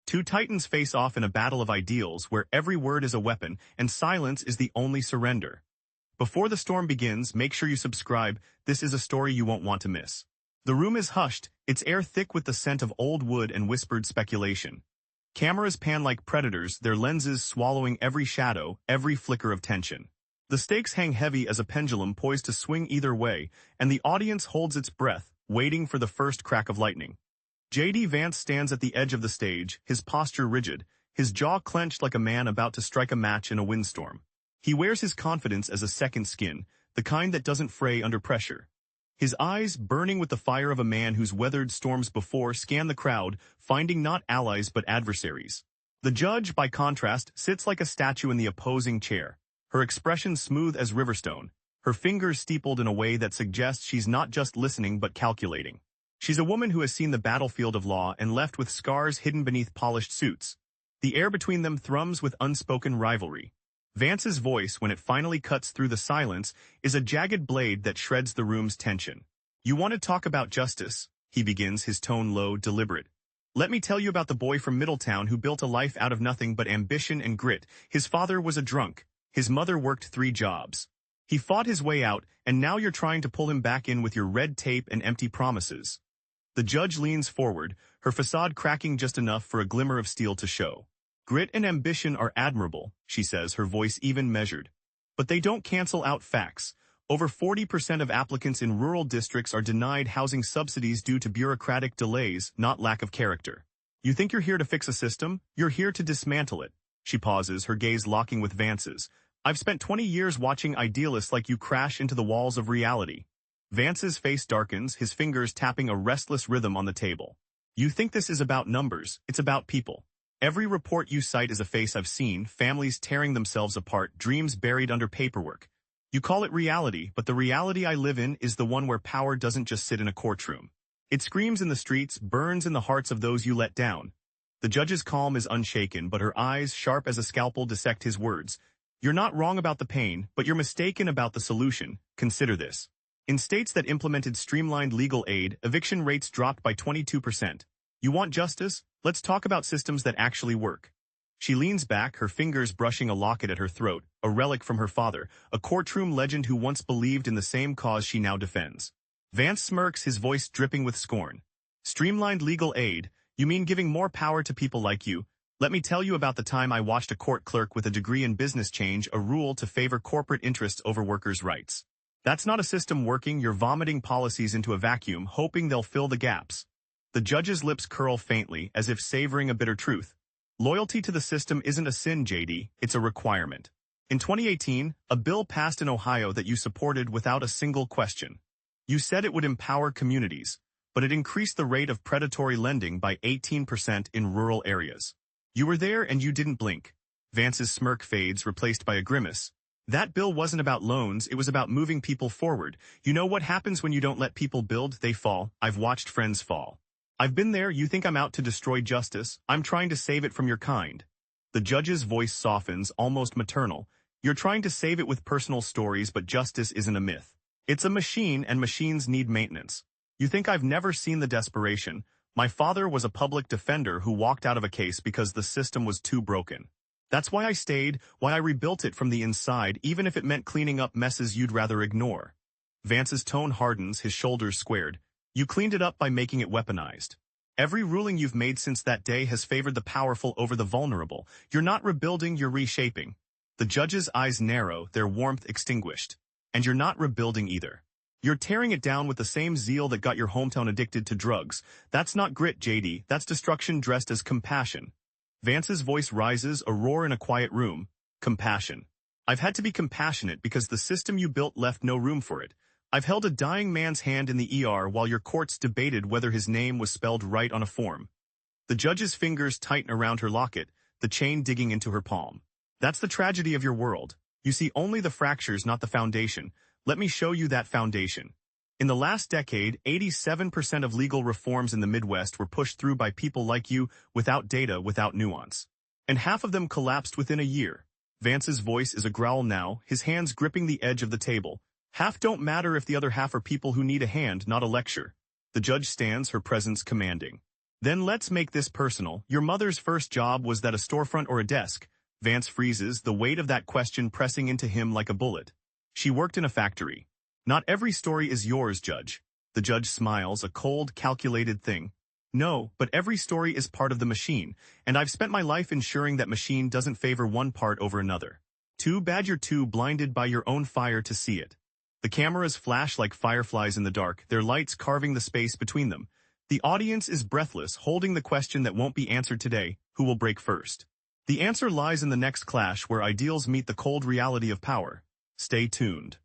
Two titans face off in a battle of ideals where every word is a weapon and silence is the only surrender. Before the storm begins, make sure you subscribe. This is a story you won't want to miss. The room is hushed, its air thick with the scent of old wood and whispered speculation. Cameras pan like predators, their lenses swallowing every shadow, every flicker of tension. The stakes hang heavy as a pendulum poised to swing either way, and the audience holds its breath, waiting for the first crack of lightning. J.D. Vance stands at the edge of the stage, his posture rigid, his jaw clenched like a man about to strike a match in a windstorm. He wears his confidence as a second skin, the kind that doesn't fray under pressure. His eyes, burning with the fire of a man who's weathered storms before, scan the crowd, finding not allies but adversaries. The judge, by contrast, sits like a statue in the opposing chair, her expression smooth as riverstone, her fingers steepled in a way that suggests she's not just listening but calculating. She's a woman who has seen the battlefield of law and left with scars hidden beneath polished suits. The air between them thrums with unspoken rivalry. Vance's voice, when it finally cuts through the silence, is a jagged blade that shreds the room's tension. "You want to talk about justice?" he begins, his tone low, deliberate. "Let me tell you about the boy from Middletown who built a life out of nothing but ambition and grit. His father was a drunk. His mother worked 3 jobs. He fought his way out, and now you're trying to pull him back in with your red tape and empty promises." The judge leans forward, her facade cracking just enough for a glimmer of steel to show. "Grit and ambition are admirable," she says, her voice even measured. "But they don't cancel out facts. Over 40% of applicants in rural districts are denied housing subsidies due to bureaucratic delays, not lack of character. You think you're here to fix a system? You're here to dismantle it." She pauses, her gaze locking with Vance's. "I've spent 20 years watching idealists like you crash into the walls of reality." Vance's face darkens, his fingers tapping a restless rhythm on the table. "You think this is about numbers, it's about people. Every report you cite is a face I've seen, families tearing themselves apart, dreams buried under paperwork. You call it reality, but the reality I live in is the one where power doesn't just sit in a courtroom. It screams in the streets, burns in the hearts of those you let down." The judge's calm is unshaken, but her eyes, sharp as a scalpel, dissect his words. "You're not wrong about the pain, but you're mistaken about the solution. Consider this. In states that implemented streamlined legal aid, eviction rates dropped by 22%. You want justice? Let's talk about systems that actually work." She leans back, her fingers brushing a locket at her throat, a relic from her father, a courtroom legend who once believed in the same cause she now defends. Vance smirks, his voice dripping with scorn. "Streamlined legal aid? You mean giving more power to people like you? Let me tell you about the time I watched a court clerk with a degree in business change a rule to favor corporate interests over workers' rights. That's not a system working. You're vomiting policies into a vacuum, hoping they'll fill the gaps." The judge's lips curl faintly, as if savoring a bitter truth. "Loyalty to the system isn't a sin, JD, it's a requirement. In 2018, a bill passed in Ohio that you supported without a single question. You said it would empower communities, but it increased the rate of predatory lending by 18% in rural areas. You were there and you didn't blink." Vance's smirk fades, replaced by a grimace. "That bill wasn't about loans, it was about moving people forward. You know what happens when you don't let people build? They fall. I've watched friends fall. I've been there. You think I'm out to destroy justice? I'm trying to save it from your kind." The judge's voice softens, almost maternal. "You're trying to save it with personal stories, but justice isn't a myth. It's a machine, and machines need maintenance. You think I've never seen the desperation? My father was a public defender who walked out of a case because the system was too broken. That's why I stayed, why I rebuilt it from the inside, even if it meant cleaning up messes you'd rather ignore." Vance's tone hardens, his shoulders squared. "You cleaned it up by making it weaponized. Every ruling you've made since that day has favored the powerful over the vulnerable. You're not rebuilding, you're reshaping." The judge's eyes narrow, their warmth extinguished. "And you're not rebuilding either. You're tearing it down with the same zeal that got your hometown addicted to drugs. That's not grit, JD, that's destruction dressed as compassion." Vance's voice rises, a roar in a quiet room. "Compassion. I've had to be compassionate because the system you built left no room for it. I've held a dying man's hand in the ER while your courts debated whether his name was spelled right on a form." The judge's fingers tighten around her locket, the chain digging into her palm. "That's the tragedy of your world. You see only the fractures, not the foundation. Let me show you that foundation. In the last decade, 87% of legal reforms in the Midwest were pushed through by people like you, without data, without nuance. And half of them collapsed within a year." Vance's voice is a growl now, his hands gripping the edge of the table. "Half don't matter if the other half are people who need a hand, not a lecture." The judge stands, her presence commanding. Then let's make this personal. Your mother's first job was that a storefront or a desk? Vance freezes, the weight of that question pressing into him like a bullet. She worked in a factory. Not every story is yours, Judge. The judge smiles, a cold, calculated thing. No, but every story is part of the machine, and I've spent my life ensuring that machine doesn't favor one part over another. Too bad you're too blinded by your own fire to see it. The cameras flash like fireflies in the dark, their lights carving the space between them. The audience is breathless, holding the question that won't be answered today: who will break first? The answer lies in the next clash where ideals meet the cold reality of power. Stay tuned.